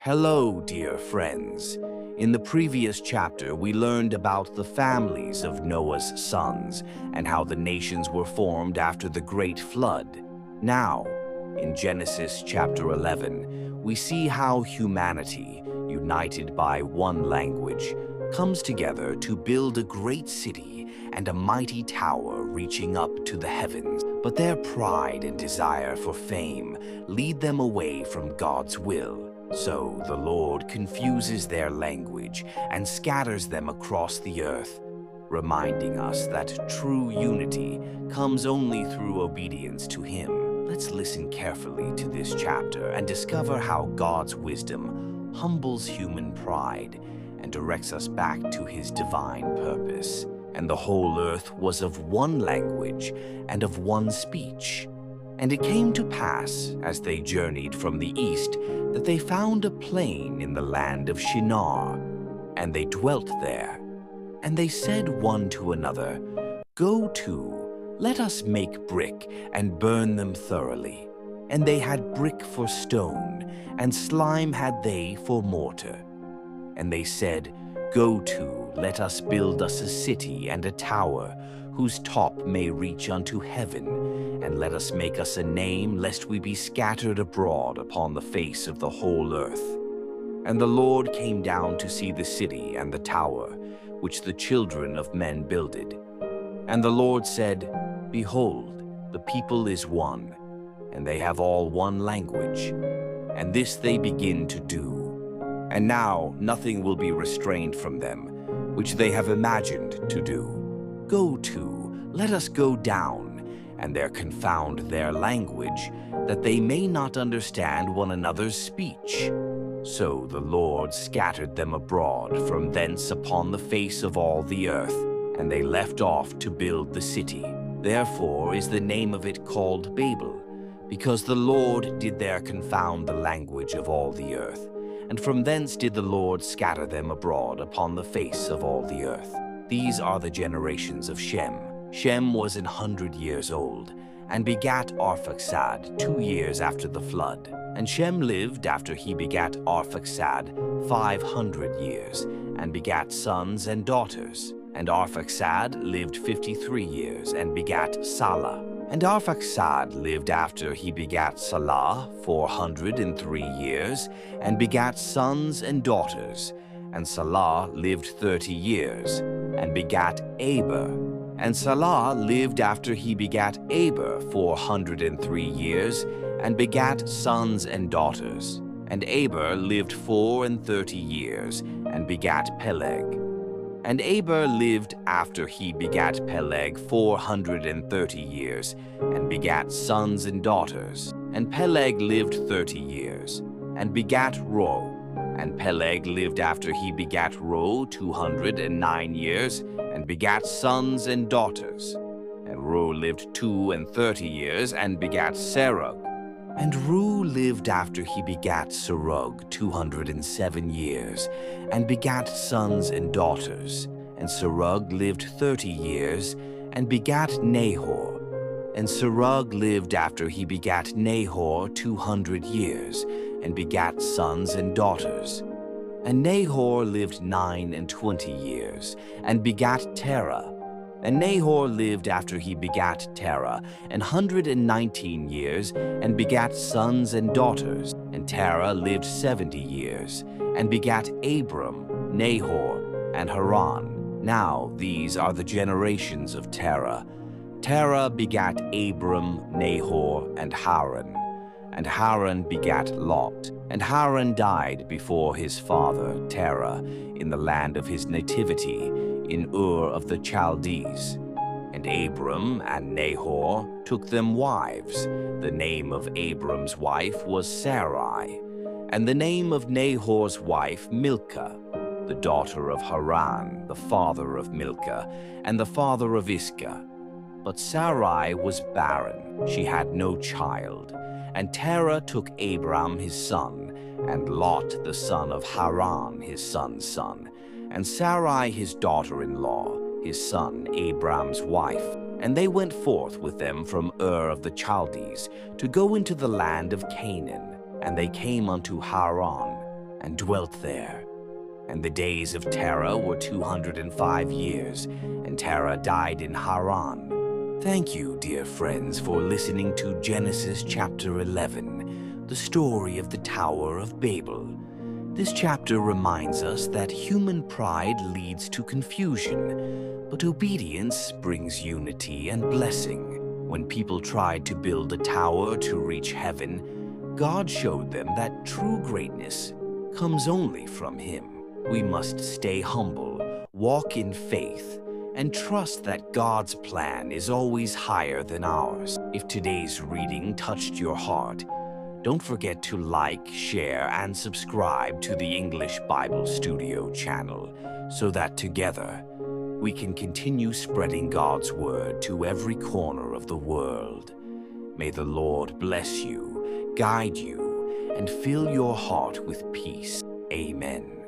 Hello, dear friends. In the previous chapter, we learned about the families of Noah's sons and how the nations were formed after the great flood. Now, in Genesis chapter 11, we see how humanity, united by one language, comes together to build a great city and a mighty tower reaching up to the heavens. But their pride and desire for fame lead them away from God's will. So the Lord confuses their language and scatters them across the earth, reminding us that true unity comes only through obedience to Him. Let's listen carefully to this chapter and discover how God's wisdom humbles human pride and directs us back to His divine purpose. And the whole earth was of one language and of one speech. And it came to pass, as they journeyed from the east, that they found a plain in the land of Shinar, and they dwelt there. And they said one to another, "Go to, let us make brick and burn them thoroughly." And they had brick for stone, and slime had they for mortar. And they said, "Go to, let us build us a city and a tower, whose top may reach unto heaven, and let us make us a name, lest we be scattered abroad upon the face of the whole earth." And the Lord came down to see the city and the tower, which the children of men builded. And the Lord said, "Behold, the people is one, and they have all one language, and this they begin to do. And now nothing will be restrained from them, which they have imagined to do. Go to, let us go down, and there confound their language, that they may not understand one another's speech." So the Lord scattered them abroad from thence upon the face of all the earth, and they left off to build the city. Therefore is the name of it called Babel, because the Lord did there confound the language of all the earth. And from thence did the Lord scatter them abroad upon the face of all the earth. These are the generations of Shem. Shem was 100 years old, and begat Arphaxad 2 years after the flood. And Shem lived after he begat Arphaxad 500 years, and begat sons and daughters. And Arphaxad lived 53 years, and begat Salah. And Arphaxad lived after he begat Salah 403 years, and begat sons and daughters. And Salah lived 30 years, and begat Eber. And Salah lived after he begat Eber 403 years, and begat sons and daughters. And Eber lived 34 years, and begat Peleg. And Eber lived after he begat Peleg 430 years, and begat sons and daughters. And Peleg lived 30 years, and begat Ro. And Peleg lived after he begat Ro 209 years, and begat sons and daughters. And Ro lived 32 years, and begat Serug. And Ru lived after he begat Serug 207 years, and begat sons and daughters. And Serug lived 30 years, and begat Nahor. And Serug lived after he begat Nahor 200 years, and begat sons and daughters. And Nahor lived 29 years, and begat Terah. And Nahor lived after he begat Terah 119 years, and begat sons and daughters. And Terah lived 70 years, and begat Abram, Nahor, and Haran. Now these are the generations of Terah. Terah begat Abram, Nahor, and Haran. And Haran begat Lot. And Haran died before his father Terah in the land of his nativity, in Ur of the Chaldees. And Abram and Nahor took them wives. The name of Abram's wife was Sarai, and the name of Nahor's wife Milcah, the daughter of Haran, the father of Milcah, and the father of Iscah. But Sarai was barren, she had no child. And Terah took Abram his son, and Lot the son of Haran his son's son, and Sarai his daughter-in-law, his son Abram's wife. And they went forth with them from Ur of the Chaldees to go into the land of Canaan. And they came unto Haran. and dwelt there. And the days of Terah were 205 years, and Terah died in Haran. Thank you, dear friends, for listening to Genesis chapter 11, the story of the Tower of Babel. This chapter reminds us that human pride leads to confusion, but obedience brings unity and blessing. When people tried to build a tower to reach heaven, God showed them that true greatness comes only from Him. We must stay humble, walk in faith, and trust that God's plan is always higher than ours. If today's reading touched your heart, don't forget to like, share, and subscribe to the English Bible Studio channel so that together we can continue spreading God's word to every corner of the world. May the Lord bless you, guide you, and fill your heart with peace. Amen.